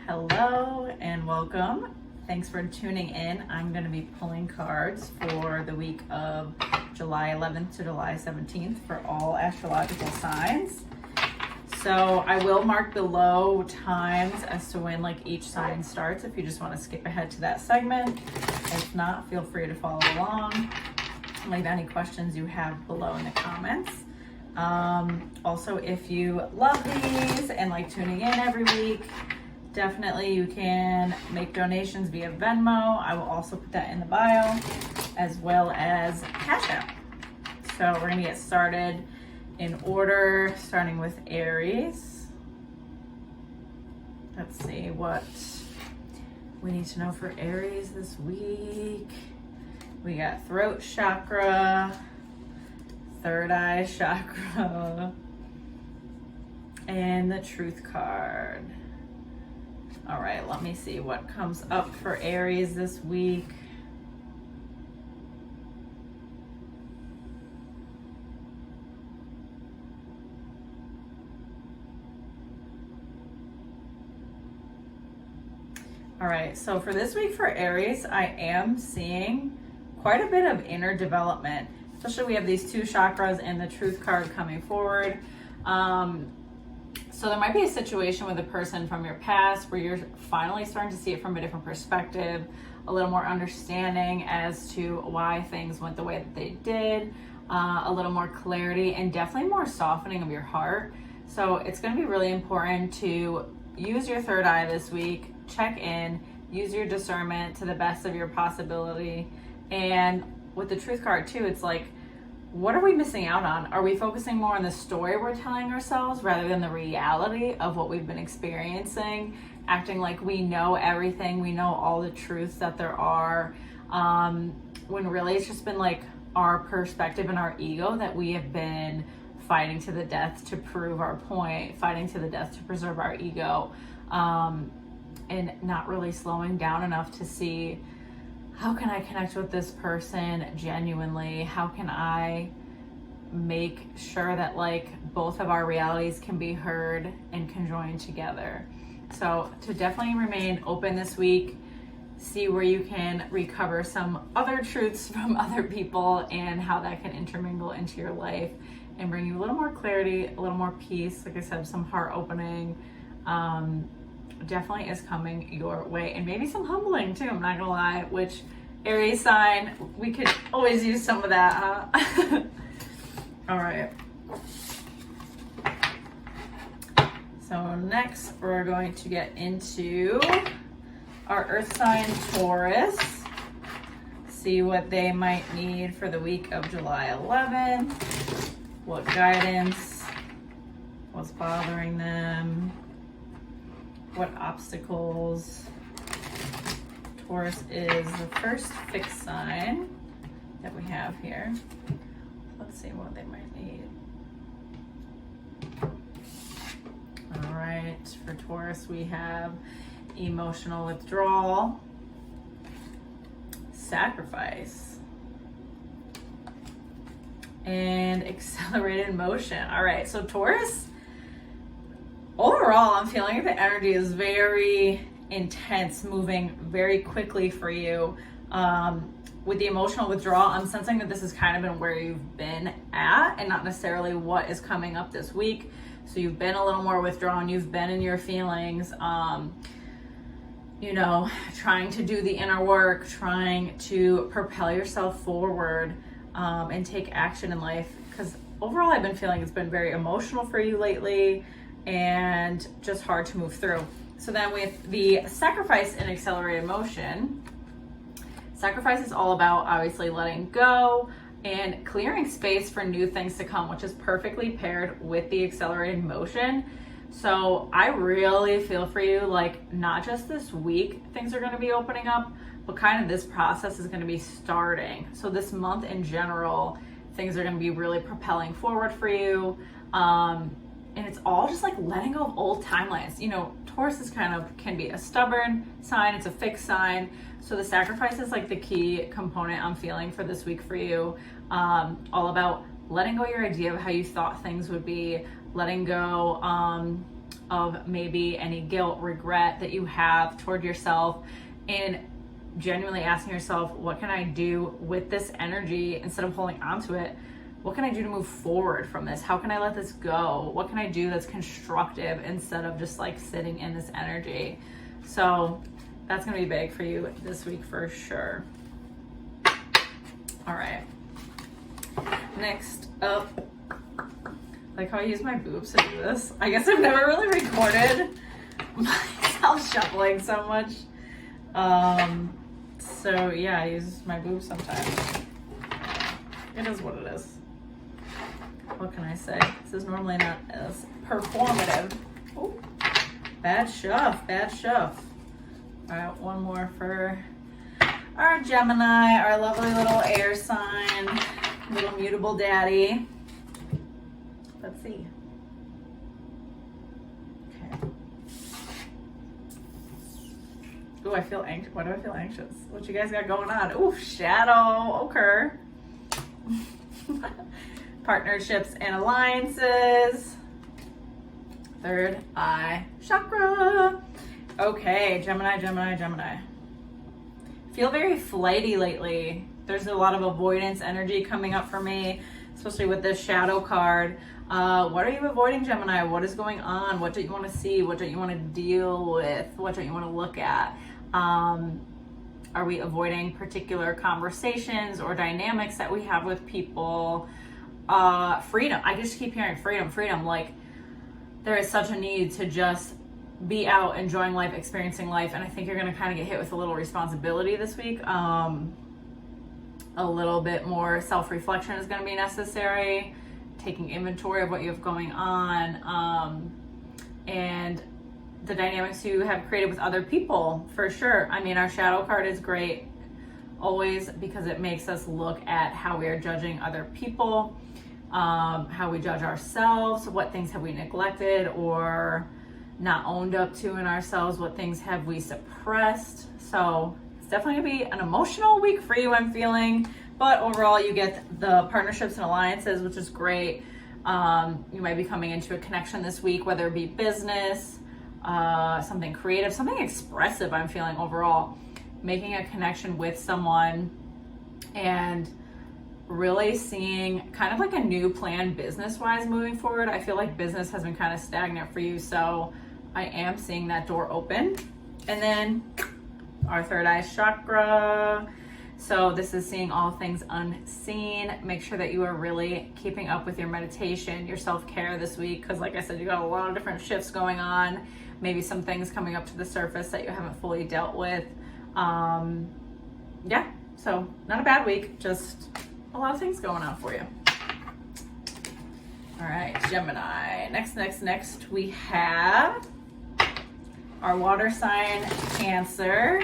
Hello and welcome. Thanks for tuning in. I'm going to be pulling cards for the week of July 11th to July 17th for all astrological signs. So I will mark below times as to when each sign starts if you just want to skip ahead to that segment. If not, feel free to follow along. Leave any questions you have below in the comments. Also, if you love these and like tuning in every week, definitely you can make donations via Venmo. I will also put that in the bio, as well as Cashapp. So we're gonna get started in order, starting with Aries. Let's see what we need to know for Aries this week. We got throat chakra, third eye chakra, and the truth card. All right, let me see what comes up for Aries this week. All right, so for this week for Aries, I am seeing quite a bit of inner development. Especially we have these two chakras and the truth card coming forward. So there might be a situation with a person from your past where you're finally starting to see it from a different perspective, a little more understanding as to why things went the way that they did, a little more clarity, and definitely more softening of your heart. So it's going to be really important to use your third eye this week, check in, use your discernment to the best of your possibility. And with the truth card too, it's what are we missing out on? Are we focusing more on the story we're telling ourselves rather than the reality of what we've been experiencing, acting like we know everything, we know all the truths that there are, when really it's just been our perspective and our ego that we have been fighting to the death to prove our point, fighting to the death to preserve our ego, and not really slowing down enough to see, how can I connect with this person genuinely? How can I make sure that both of our realities can be heard and conjoined together? So to definitely remain open this week, see where you can recover some other truths from other people and how that can intermingle into your life and bring you a little more clarity, a little more peace. Like I said, some heart opening. Definitely is coming your way, and maybe some humbling too, I'm not gonna lie, which Aries sign, we could always use some of that, huh? All right. So next we're going to get into our earth sign Taurus, see what they might need for the week of July 11th, what guidance, what's bothering them, what obstacles. Taurus is the first fixed sign that we have here. Let's see what they might need. All right, for Taurus we have emotional withdrawal, sacrifice, and accelerated motion. All right, so Taurus, overall, I'm feeling the energy is very intense, moving very quickly for you. With the emotional withdrawal, I'm sensing that this has kind of been where you've been at and not necessarily what is coming up this week. So you've been a little more withdrawn, you've been in your feelings, trying to do the inner work, trying to propel yourself forward, and take action in life. Because overall, I've been feeling it's been very emotional for you lately and just hard to move through. So then with the sacrifice and accelerated motion, sacrifice is all about obviously letting go and clearing space for new things to come, which is perfectly paired with the accelerated motion. So I really feel for you, not just this week things are going to be opening up, but kind of this process is going to be starting. So this month in general, things are going to be really propelling forward for you. And it's all just letting go of old timelines. Taurus is can be a stubborn sign. It's a fixed sign. So the sacrifice is the key component I'm feeling for this week for you. All about letting go of your idea of how you thought things would be, letting go of maybe any guilt, regret that you have toward yourself, and genuinely asking yourself, what can I do with this energy instead of holding on to it? What can I do to move forward from this? How can I let this go? What can I do that's constructive instead of just like sitting in this energy? So that's gonna be big for you this week for sure. All right, next up, like how I use my boobs to do this. I guess I've never really recorded myself shuffling so much. So yeah, I use my boobs sometimes. It is what it is. What can I say? This is normally not as performative. Oh, bad shuff, bad shuff. All right, one more for our Gemini, our lovely little air sign, little mutable daddy. Let's see. Okay. Ooh, I feel anxious. Why do I feel anxious? What you guys got going on? Ooh, shadow occur. Partnerships and alliances. Third eye chakra. Okay, Gemini, Gemini, Gemini. Feel very flighty lately. There's a lot of avoidance energy coming up for me, especially with this shadow card. What are you avoiding, Gemini? What is going on? What don't you want to see? What don't you want to deal with? What don't you want to look at? Are we avoiding particular conversations or dynamics that we have with people? Freedom. I just keep hearing freedom, freedom. Like, there is such a need to just be out enjoying life, experiencing life, and I think you're going to kind of get hit with a little responsibility this week. A little bit more self-reflection is going to be necessary, taking inventory of what you have going on, and the dynamics you have created with other people, for sure. I mean, our shadow card is great always because it makes us look at how we are judging other people, how we judge ourselves, what things have we neglected or not owned up to in ourselves, what things have we suppressed. So it's definitely gonna be an emotional week for you, I'm feeling, but overall you get the partnerships and alliances, which is great. You might be coming into a connection this week, whether it be business, something creative, something expressive. I'm feeling overall, making a connection with someone and really seeing kind of like a new plan business-wise moving forward. I feel like business has been kind of stagnant for you, so I am seeing that door open. And then our third eye chakra. So this is seeing all things unseen. Make sure that you are really keeping up with your meditation, your self-care this week, because like I said, you got a lot of different shifts going on, maybe some things coming up to the surface that you haven't fully dealt with. Yeah, so not a bad week, just a lot of things going on for you. All right, Gemini. Next, we have our water sign, Cancer.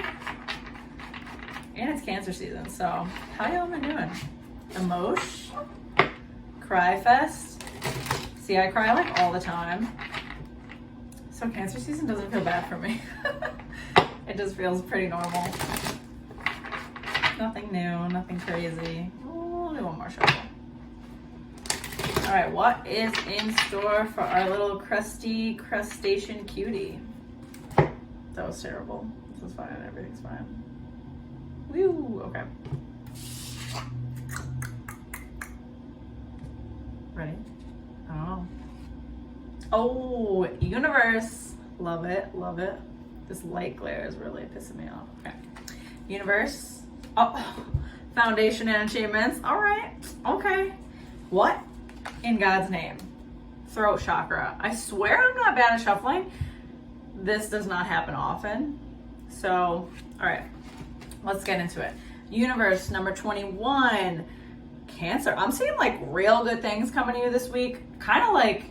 And it's Cancer season, so how y'all been doing? Emotion, cry fest. See, I cry like all the time. So Cancer season doesn't feel bad for me. It just feels pretty normal. Nothing new, nothing crazy. We'll do one more shuffle. All right, what is in store for our little crusty crustacean cutie? That was terrible. This is fine, everything's fine. Woo, okay. Ready? Oh. Oh, universe. Love it, love it. This light glare is really pissing me off. Okay. Universe. Oh, foundation and achievements. All right. Okay. What in God's name? Throat chakra. I swear I'm not bad at shuffling. This does not happen often. So, all right. Let's get into it. Universe number 21. Cancer. I'm seeing like real good things coming to you this week. Kind of like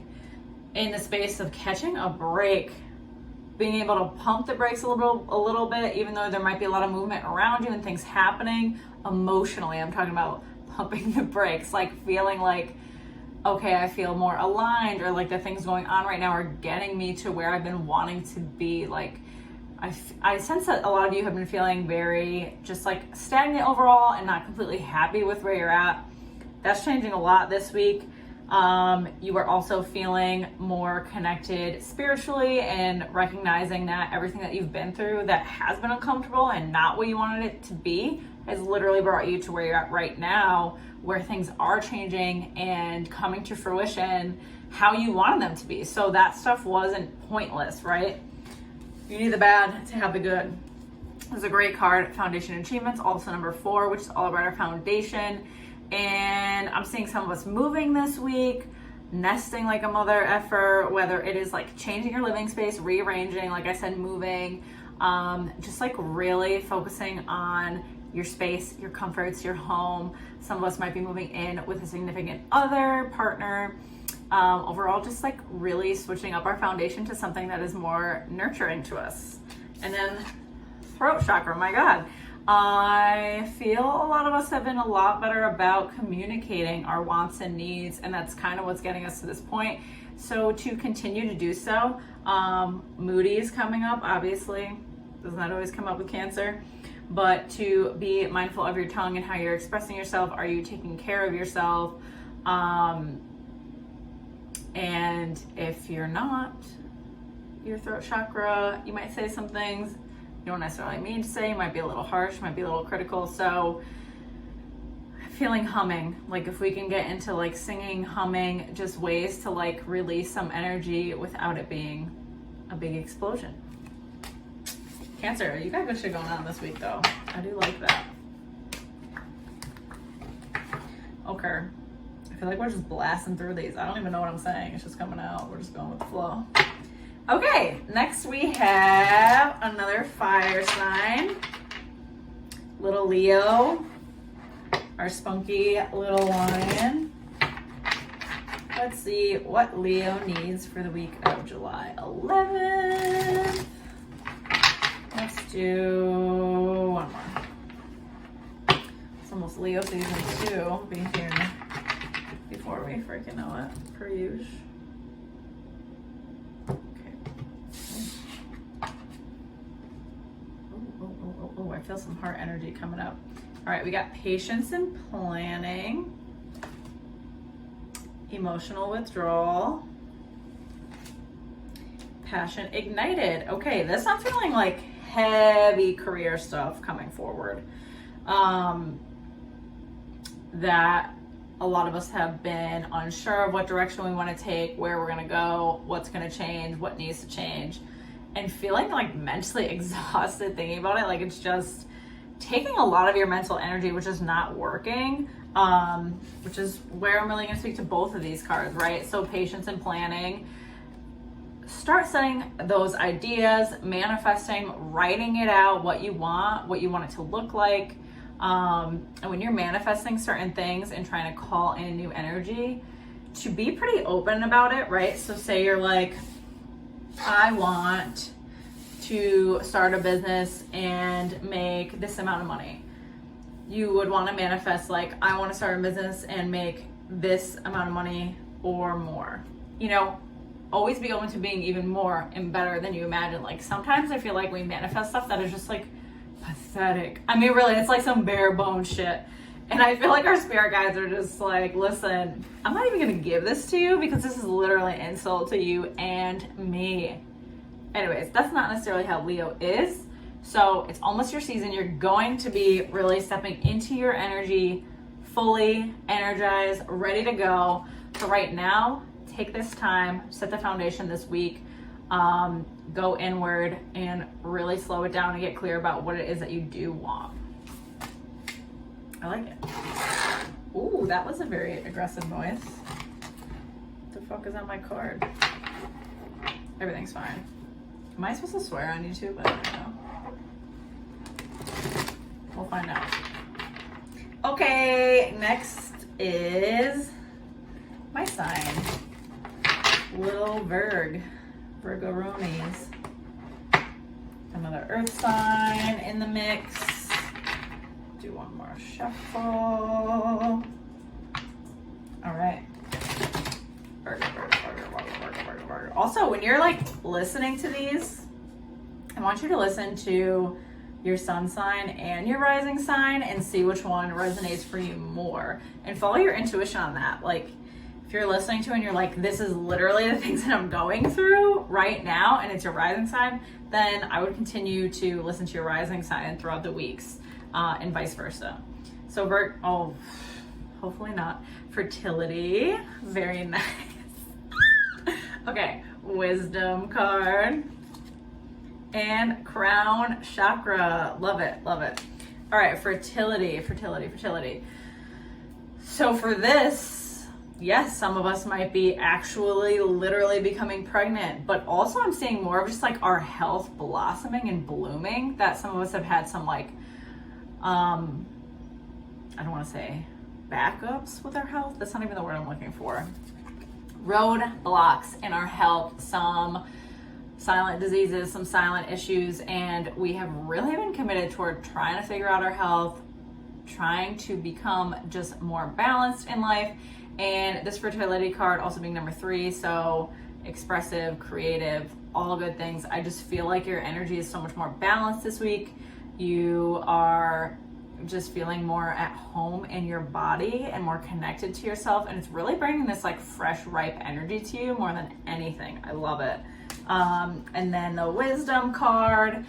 in the space of catching a break. Being able to pump the brakes a little bit, even though there might be a lot of movement around you and things happening emotionally. I'm talking about pumping the brakes, like feeling like, okay, I feel more aligned, or like the things going on right now are getting me to where I've been wanting to be. Like I sense that a lot of you have been feeling very just like stagnant overall and not completely happy with where you're at. That's changing a lot this week. You are also feeling more connected spiritually and recognizing that everything that you've been through that has been uncomfortable and not what you wanted it to be has literally brought you to where you're at right now, where things are changing and coming to fruition how you wanted them to be. So that stuff wasn't pointless, right? You need the bad to have the good. This is a great card, Foundation Achievements, also number 4, which is all about our foundation. And I'm seeing some of us moving this week, nesting like a mother effer, whether it is like changing your living space, rearranging, like I said, moving, just like really focusing on your space, your comforts, your home. Some of us might be moving in with a significant other, partner. Overall, just like really switching up our foundation to something that is more nurturing to us. And then throat chakra, my God. I feel a lot of us have been a lot better about communicating our wants and needs, and that's kind of what's getting us to this point. So to continue to do so, Moody is coming up, obviously. Does not always come up with Cancer. But to be mindful of your tongue and how you're expressing yourself. Are you taking care of yourself? And if you're not, your throat chakra, you might say some things you don't necessarily mean to say. You might be a little harsh, might be a little critical. So feeling humming, like if we can get into like singing, humming, just ways to like release some energy without it being a big explosion. Cancer, you got good shit going on this week though. I do like that. Okay. I feel like we're just blasting through these. I don't even know what I'm saying. It's just coming out. We're just going with the flow. Okay, next we have another fire sign. Little Leo. Our spunky little lion. Let's see what Leo needs for the week of July 11th. Let's do one more. It's almost Leo season 2. Be here before we freaking know it, per usual. Okay. Oh, I feel some heart energy coming up. All right, we got patience and planning, emotional withdrawal, passion ignited. Okay, this I'm feeling like heavy career stuff coming forward. That a lot of us have been unsure of what direction we want to take, where we're going to go, what's going to change, what needs to change, and feeling like mentally exhausted thinking about it. Like it's just taking a lot of your mental energy, which is not working, which is where I'm really going to speak to both of these cards, right? So patience and planning. Start setting those ideas, manifesting, writing it out, what you want it to look like. And when you're manifesting certain things and trying to call in new energy, to be pretty open about it, right? So say you're like, I want to start a business and make this amount of money. You would want to manifest like, I want to start a business and make this amount of money or more. You know, always be open to being even more and better than you imagine. Like sometimes I feel like we manifest stuff that is just like pathetic. I mean, really, it's like some bare bone shit. And I feel like our spirit guides are just like, listen, I'm not even going to give this to you because this is literally an insult to you and me. Anyways, that's not necessarily how Leo is. So it's almost your season. You're going to be really stepping into your energy, fully energized, ready to go. So right now, take this time, set the foundation this week, go inward and really slow it down and get clear about what it is that you do want. I like it. Ooh, that was a very aggressive noise. What the fuck is on my card? Everything's fine. Am I supposed to swear on YouTube? I don't know. We'll find out. Okay, next is my sign. Little Virgo roomies. Another earth sign in the mix. Do one more shuffle. All right. Virgo. Also, when you're like listening to these, I want you to listen to your sun sign and your rising sign and see which one resonates for you more and follow your intuition on that. Like, if if you're listening to and you're like, this is literally the things that I'm going through right now, and it's your rising sign, then I would continue to listen to your rising sign throughout the weeks, and vice versa. So hopefully not. Fertility, very nice. Okay, wisdom card and crown chakra. Love it, love it. All right, fertility. So for this, yes, some of us might be actually literally becoming pregnant, but also I'm seeing more of just like our health blossoming and blooming, that some of us have had some like, I don't want to say backups with our health. That's not even the word I'm looking for. Roadblocks in our health, some silent diseases, some silent issues, and we have really been committed toward trying to figure out our health, trying to become just more balanced in life. And this fertility card also being number 3, so expressive, creative, all good things. I just feel like your energy is so much more balanced this week. You are just feeling more at home in your body and more connected to yourself, and it's really bringing this like fresh, ripe energy to you more than anything. I love it. And then the wisdom card,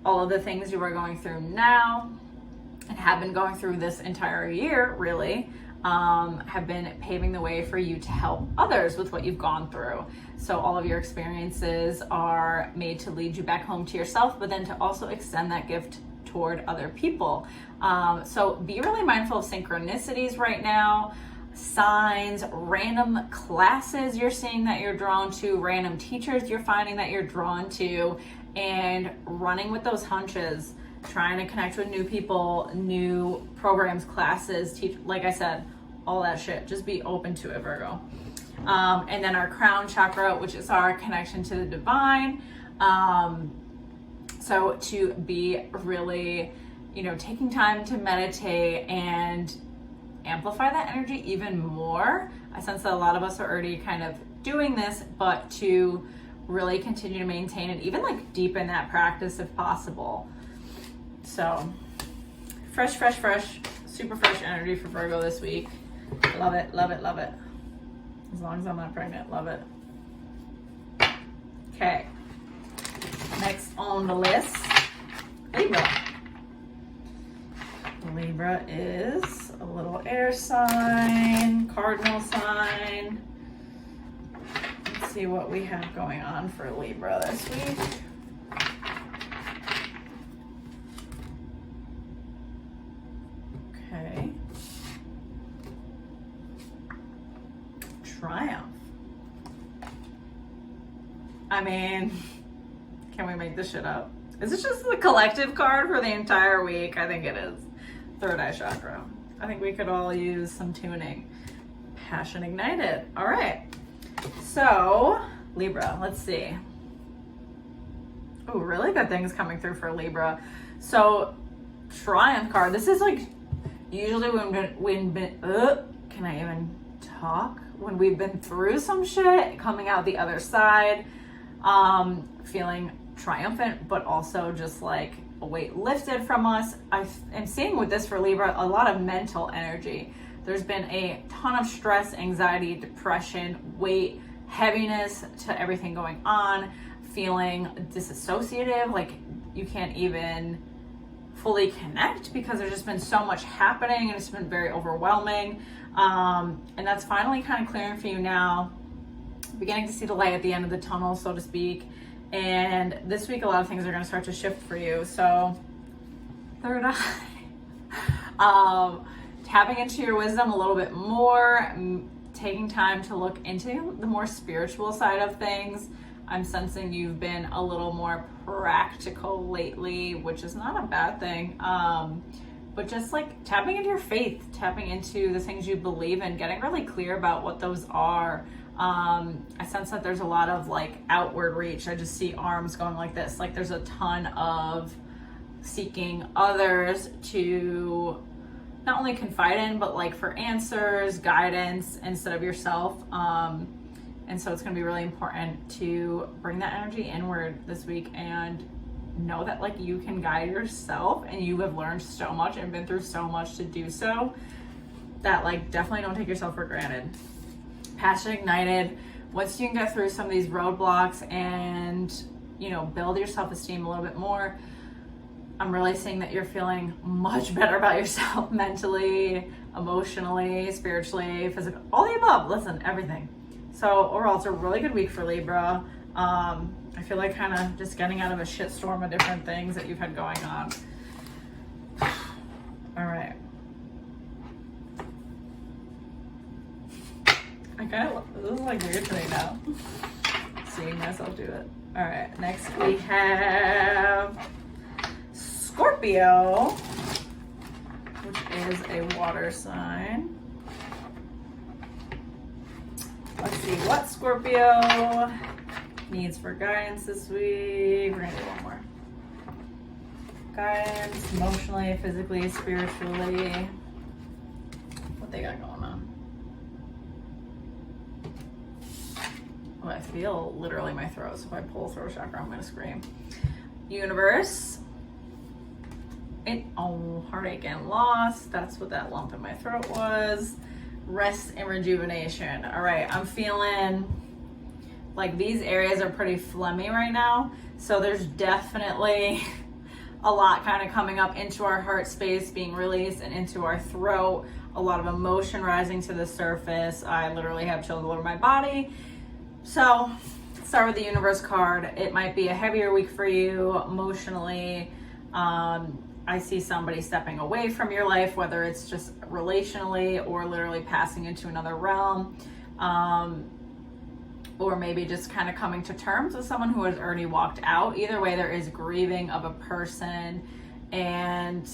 all of the things you are going through now and have been going through this entire year really, have been paving the way for you to help others with what you've gone through. So all of your experiences are made to lead you back home to yourself, but then to also extend that gift toward other people. So be really mindful of synchronicities right now, signs, random classes you're seeing that you're drawn to, random teachers you're finding that you're drawn to, and running with those hunches, trying to connect with new people, new programs, classes, like I said, all that shit. Just be open to it, Virgo. And then our crown chakra, which is our connection to the divine. So to be really, taking time to meditate and amplify that energy even more. I sense that a lot of us are already kind of doing this, but to really continue to maintain and even like deepen that practice if possible. So fresh, super fresh energy for Virgo this week. Love it. As long as I'm not pregnant, love it. Okay. Next on the list, Libra. Libra is a little air sign, cardinal sign. Let's see what we have going on for Libra this week. Okay. Triumph. I mean, can we make this shit up? Is this just the collective card for the entire week? I think it is. Third eye chakra. I think we could all use some tuning. Passion ignited. All right. So, Libra, let's see. Oh, really good things coming through for Libra. So, Triumph card. This is like usually can I even talk? When we've been through some shit, coming out the other side, feeling triumphant, but also just like a weight lifted from us. I am seeing with this for Libra a lot of mental energy. There's been a ton of stress, anxiety, depression, weight, heaviness to everything going on, feeling disassociative, like you can't even fully connect because there's just been so much happening and it's been very overwhelming. And that's finally kind of clearing for you now, beginning to see the light at the end of the tunnel, so to speak. And this week, a lot of things are going to start to shift for you. So, third eye. Tapping into your wisdom a little bit more, taking time to look into the more spiritual side of things. I'm sensing you've been a little more practical lately, which is not a bad thing. But just like tapping into your faith, tapping into the things you believe in, getting really clear about what those are. I sense that there's a lot of like outward reach. I just see arms going like this. Like there's a ton of seeking others to not only confide in, but like for answers, guidance instead of yourself. And so it's going to be really important to bring that energy inward this week and know that like you can guide yourself, and you have learned so much and been through so much to do so, that like definitely don't take yourself for granted. passion ignited. Once you can get through some of these roadblocks and, you know, build your self-esteem a little bit more, I'm really seeing that you're feeling much better about yourself mentally, emotionally, spiritually, physically, all the above. Listen, everything. So overall, it's a really good week for Libra. I feel like kind of just getting out of a shitstorm of different things that you've had going on. All right. This is like weird to me now, seeing myself do it. All right, next we have Scorpio, which is a water sign. Let's see what Scorpio needs for guidance this week. We're gonna do one more. Guidance, emotionally, physically, spiritually. What they got going on? Oh, I feel literally my throat, so if I pull throat chakra, I'm gonna scream. Universe. Heartache and loss. That's what that lump in my throat was. Rest and rejuvenation. All right, I'm feeling like these areas are pretty phlegmy right now. So there's definitely a lot kind of coming up into our heart space, being released, and into our throat. A lot of emotion rising to the surface. I literally have chills all over my body. So let's start with the universe card. It might be a heavier week for you emotionally. I see somebody stepping away from your life, whether it's just relationally or literally passing into another realm, or maybe just kind of coming to terms with someone who has already walked out. Either way, there is grieving of a person, and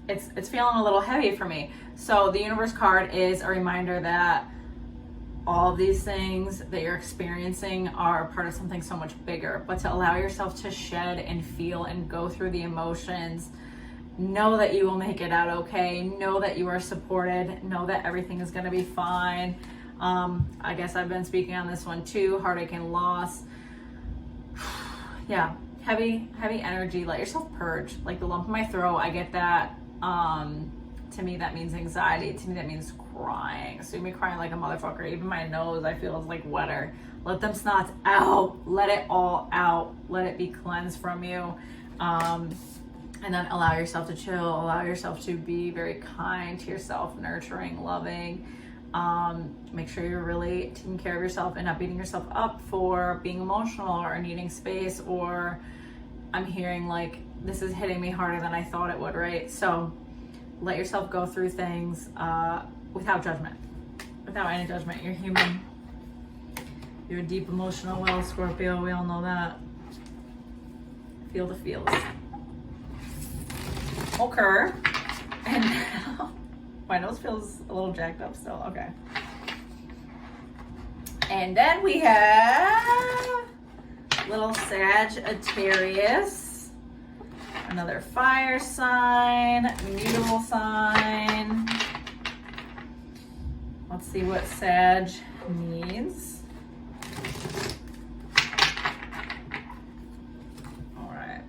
it's feeling a little heavy for me. So the universe card is a reminder that all of these things that you're experiencing are part of something so much bigger, but to allow yourself to shed and feel and go through the emotions. Know that you will make it out okay. Know that you are supported. Know that everything is going to be fine. I guess I've been speaking on this one too. Heartache and loss. Yeah, heavy energy. Let yourself purge. Like the lump in my throat, I get that. To me, that means anxiety. To me, that means crying. So me crying like a motherfucker. Even my nose, I feel, is like wetter. Let them snots out. Let it all out. Let it be cleansed from you. And then allow yourself to chill. Allow yourself to be very kind to yourself, nurturing, loving. Make sure you're really taking care of yourself and not beating yourself up for being emotional or needing space, or I'm hearing like this is hitting me harder than I thought it would, right? So let yourself go through things without judgment, without any judgment. You're human. You're a deep emotional well, Scorpio. We all know that. Feel the feels. Okay. And now, my nose feels a little jacked up still. Okay. And then we have little Sagittarius. Another fire sign, mutable sign. Let's see what Sag needs. All right.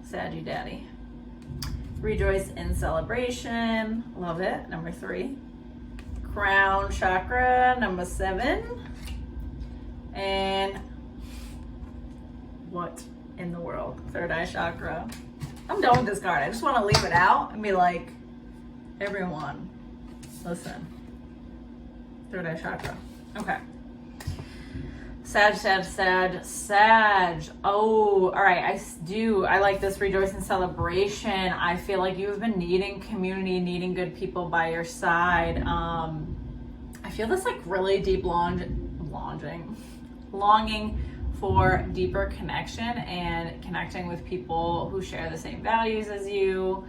Saggy Daddy. Rejoice in celebration. Love it. Number 3. Crown chakra. Number 7. And what in the world? Third eye chakra. I'm done with this card. I just want to leave it out and be like, everyone, listen. Third eye chakra. Okay. Sag. Oh, all right. I like this rejoice and celebration. I feel like you've been needing community, needing good people by your side. I feel this like really deep longing for deeper connection and connecting with people who share the same values as you.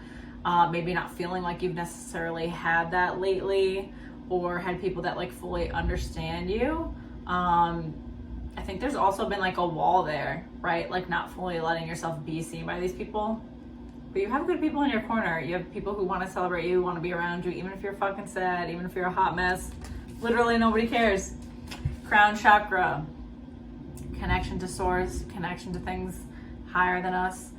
Maybe not feeling like you've necessarily had that lately, or had people that like fully understand you. I think there's also been like a wall there, right? Like not fully letting yourself be seen by these people. But you have good people in your corner. You have people who want to celebrate you, want to be around you, even if you're fucking sad, even if you're a hot mess. Literally nobody cares. Crown chakra. Connection to source, connection to things higher than us,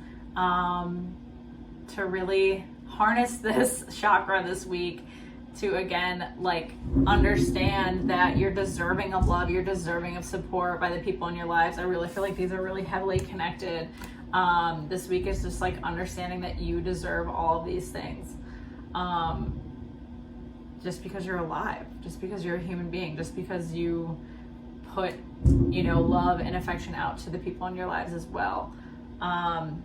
to really harness this chakra this week to, again, like, understand that you're deserving of love, you're deserving of support by the people in your lives. I really feel like these are really heavily connected. This week is just like understanding that you deserve all of these things. Just because you're alive, just because you're a human being, just because you put, you know, love and affection out to the people in your lives as well. And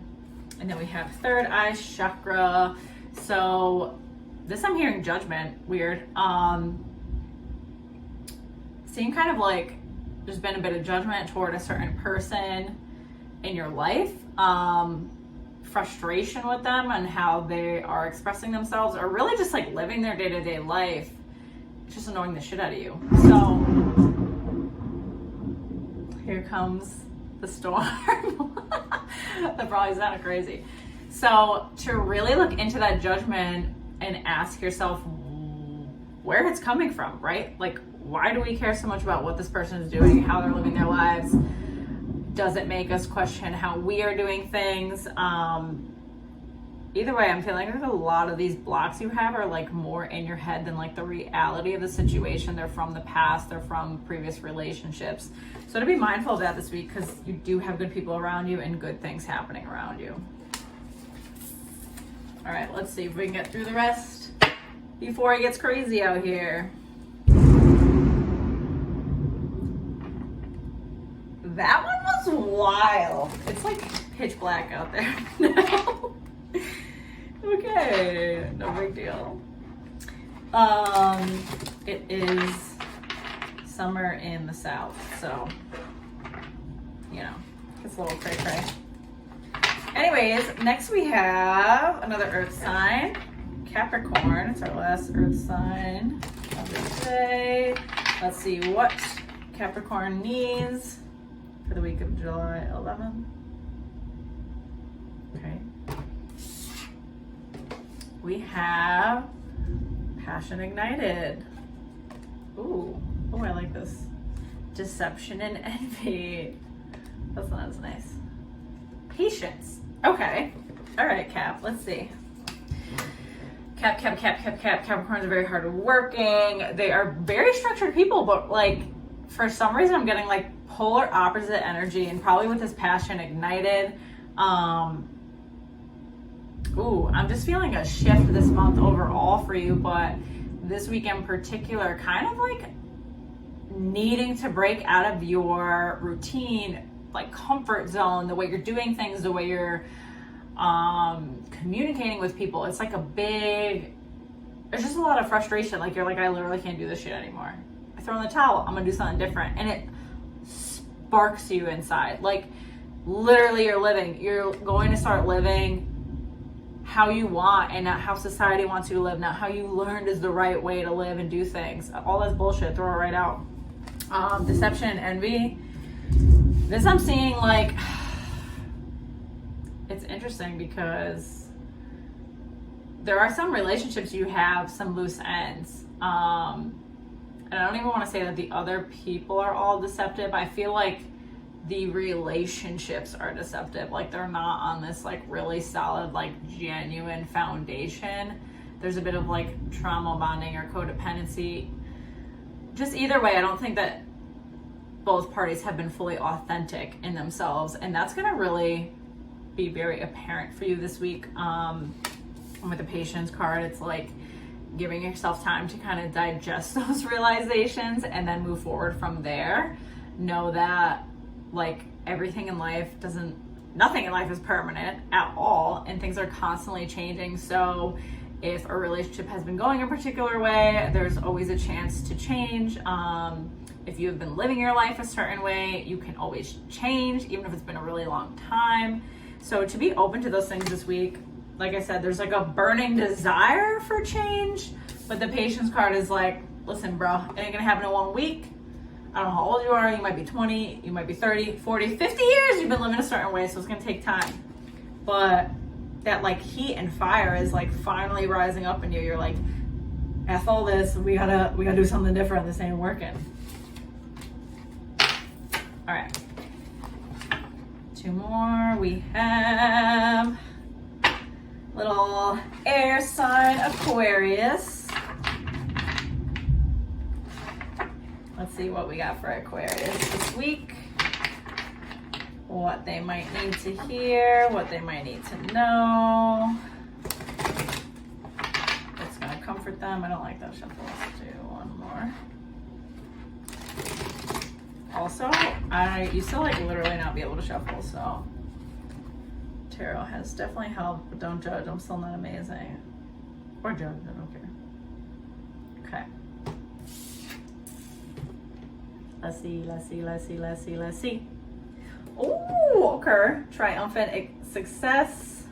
then we have third eye chakra. So this, I'm hearing judgment, weird. Seeing kind of like there's been a bit of judgment toward a certain person in your life, frustration with them and how they are expressing themselves, or really just like living their day-to-day life. It's just annoying the shit out of you. So here comes the storm. That probably sounded crazy. So to really look into that judgment and ask yourself where it's coming from, right? Like, why do we care so much about what this person is doing, how they're living their lives? Does it make us question how we are doing things? Either way, I'm feeling like a lot of these blocks you have are like more in your head than like the reality of the situation. They're from the past, they're from previous relationships. So to be mindful of that this week, because you do have good people around you and good things happening around you. All right, let's see if we can get through the rest before it gets crazy out here. That one was wild. It's like pitch black out there now. Okay, no big deal. It is summer in the south, so, you know, it's a little cray-cray. Anyways, next we have another earth sign, Capricorn. It's our last earth sign of the day. Let's see what Capricorn needs for the week of July 11th. Okay. We have Passion Ignited. Ooh, oh, I like this. Deception and Envy. That's not as nice. Patience. Okay. All right, Cap. Let's see. Capricorns are very hardworking. They are very structured people, but like for some reason I'm getting like polar opposite energy, and probably with this Passion Ignited. Ooh, I'm just feeling a shift this month overall for you, but this week in particular, kind of like needing to break out of your routine, like comfort zone, the way you're doing things, the way you're communicating with people. It's like there's just a lot of frustration. Like you're like, I literally can't do this shit anymore. I throw in the towel. I'm gonna do something different. And it sparks you inside. Like literally you're going to start living how you want and not how society wants you to live, not how you learned is the right way to live and do things. All that's bullshit. Throw it right out. Deception and envy. This I'm seeing like, it's interesting because there are some relationships you have some loose ends. And I don't even want to say that the other people are all deceptive. I feel like the relationships are deceptive. Like they're not on this like really solid, like genuine foundation. There's a bit of like trauma bonding or codependency. Just either way, I don't think that both parties have been fully authentic in themselves. And that's going to really be very apparent for you this week. With the patience card, it's like giving yourself time to kind of digest those realizations and then move forward from there. Know that like nothing in life is permanent at all, and things are constantly changing. So if a relationship has been going a particular way, there's always a chance to change. If you have been living your life a certain way, you can always change, even if it's been a really long time. So to be open to those things this week, like I said, there's like a burning desire for change, but the patience card is like, listen, bro, it ain't gonna happen in 1 week. I don't know how old you are. You might be 20, you might be 30, 40, 50 years you've been living a certain way, so it's gonna take time. But that like heat and fire is like finally rising up in you. You're like, F all this, we gotta do something different. This ain't working. All right. 2 more. We have Little air sign Aquarius. Let's see what we got for Aquarius this week. What they might need to hear, what they might need to know. It's gonna comfort them. I don't like that shuffle. Let's do one more. Also, I used to like literally not be able to shuffle, so tarot has definitely helped, but don't judge. I'm still not amazing. Or judge, I don't care. Okay. Let's see. Oh, okay. Triumphant success.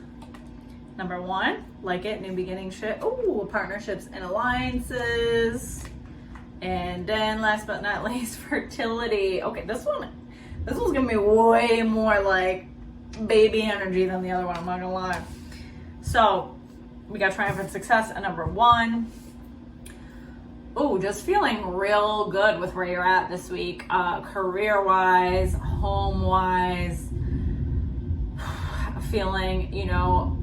Number 1, like it, new beginning shit. Oh, partnerships and alliances. And then last but not least, fertility. Okay, this one's gonna be way more like baby energy than the other one, I'm not gonna lie. So we got triumphant success at number 1. Oh, just feeling real good with where you're at this week, career-wise, home-wise, feeling, you know,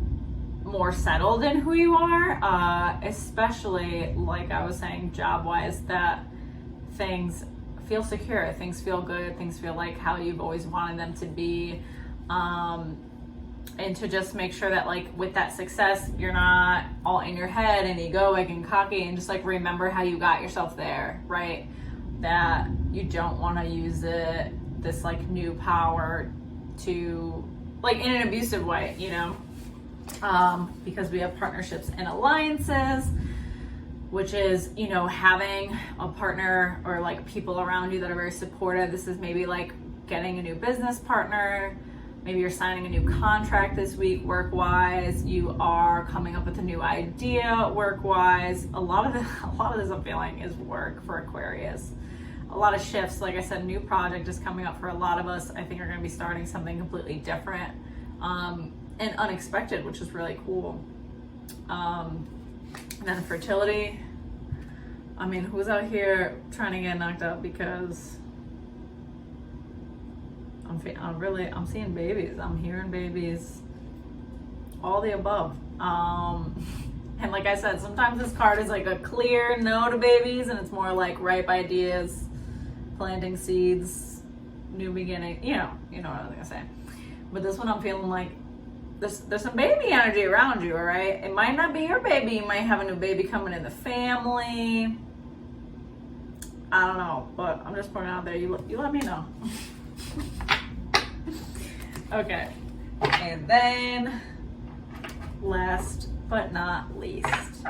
more settled in who you are, especially, like I was saying, job-wise, that things feel secure, things feel good, things feel like how you've always wanted them to be, and to just make sure that like with that success, you're not all in your head and egoic and cocky, and just like remember how you got yourself there, right? That you don't want to use this like new power to like in an abusive way, you know, because we have partnerships and alliances, which is, you know, having a partner or like people around you that are very supportive. This is maybe like getting a new business partner. Maybe you're signing a new contract this week work-wise. You are coming up with a new idea work-wise. A lot of this I'm feeling is work for Aquarius. A lot of shifts. Like I said, new project is coming up for a lot of us. I think we're going to be starting something completely different and unexpected, which is really cool. And then fertility. I mean, who's out here trying to get knocked up because I'm seeing babies. I'm hearing babies. All the above. And like I said, sometimes this card is like a clear no to babies, and it's more like ripe ideas, planting seeds, new beginning. You know what I was gonna say. But this one, I'm feeling like there's some baby energy around you. All right, it might not be your baby. You might have a new baby coming in the family. I don't know, but I'm just putting it out there. You let me know. Okay, and then last but not least,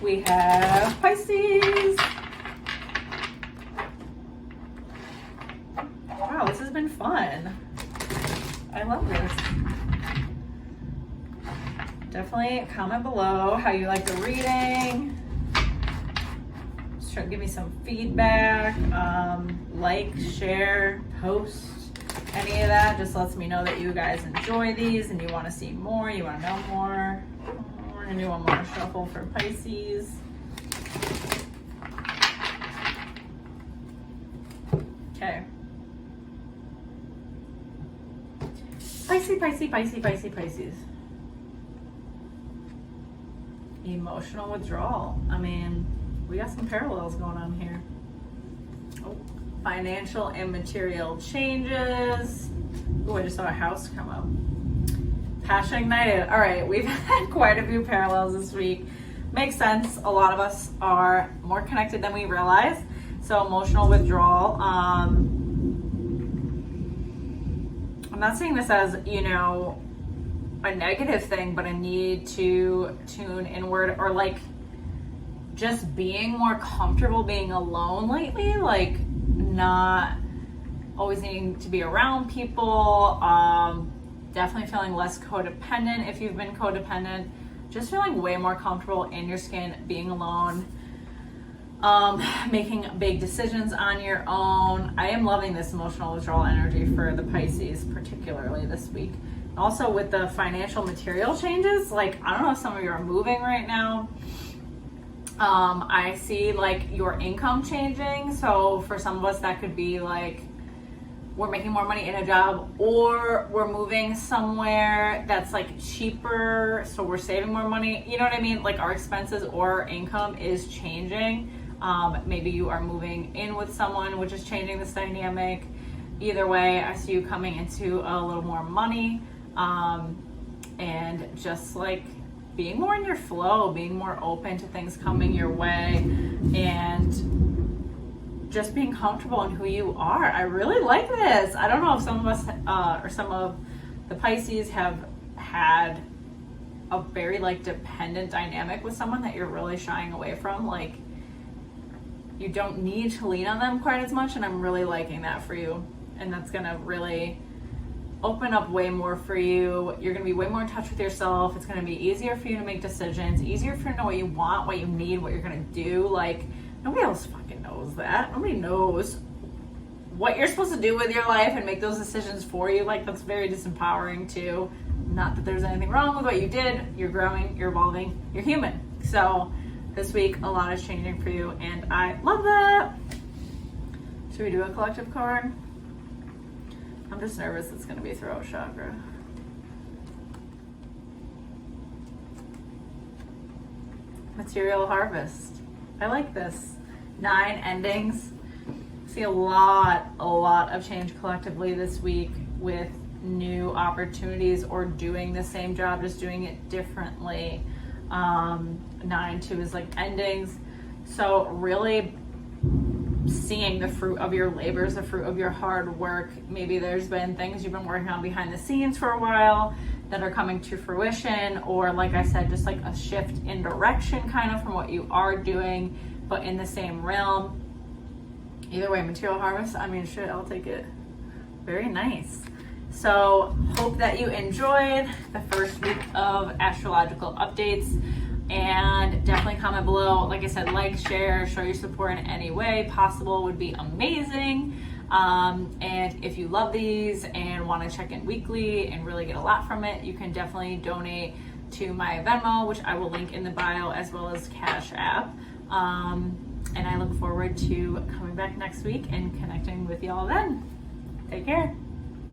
we have Pisces. Wow, this has been fun. I love this. Definitely comment below how you like the reading. Just try to give me some feedback. Like, share, post. Any of that just lets me know that you guys enjoy these and you want to see more, you want to know more. We're going to do one more shuffle for Pisces. Okay. Pisces. Emotional withdrawal. I mean, we got some parallels going on here. Oh. Financial and material changes. Oh, I just saw a house come up. Passion ignited. All right, we've had quite a few parallels this week. Makes sense. A lot of us are more connected than we realize. So emotional withdrawal. I'm not saying this as, you know, a negative thing, but a need to tune inward or like just being more comfortable being alone lately. Like, not always needing to be around people, definitely feeling less codependent if you've been codependent, just feeling way more comfortable in your skin, being alone, making big decisions on your own. I am loving this emotional withdrawal energy for the Pisces, particularly this week. Also with the financial material changes, like, I don't know if some of you are moving right now. I see like your income changing. So for some of us that could be like we're making more money in a job, or we're moving somewhere that's like cheaper, so we're saving more money. You know what I mean? Like our expenses or income is changing. Maybe you are moving in with someone, which is changing this dynamic. Either way, I see you coming into a little more money, and just like being more in your flow, being more open to things coming your way, and just being comfortable in who you are. I really like this. I don't know if some of us or some of the Pisces have had a very like dependent dynamic with someone that you're really shying away from. Like you don't need to lean on them quite as much, and I'm really liking that for you. And that's gonna really open up way more for you. You're gonna be way more in touch with yourself. It's gonna be easier for you to make decisions, easier for you to know what you want, what you need, what you're gonna do. Like nobody else fucking knows that. Nobody knows what you're supposed to do with your life and make those decisions for you. Like that's very disempowering too. Not that there's anything wrong with what you did. You're growing, you're evolving, you're human. So this week a lot is changing for you, and I love that. Should we do a collective card? I'm just nervous it's going to be throat chakra. Material harvest. I like this. 9 endings. See a lot of change collectively this week with new opportunities or doing the same job, just doing it differently. 9-2 is like endings. So really seeing the fruit of your labors, the fruit of your hard work. Maybe there's been things you've been working on behind the scenes for a while that are coming to fruition, or like I said, just like a shift in direction kind of from what you are doing, but in the same realm. Either way, material harvest, I mean, shit, I'll take it. Very nice. So hope that you enjoyed the first week of astrological updates. And definitely comment below. Like I said, like, share, show your support in any way possible would be amazing. And if you love these and want to check in weekly and really get a lot from it, you can definitely donate to my Venmo, which I will link in the bio, as well as Cashapp. And I look forward to coming back next week and connecting with y'all then. Take care.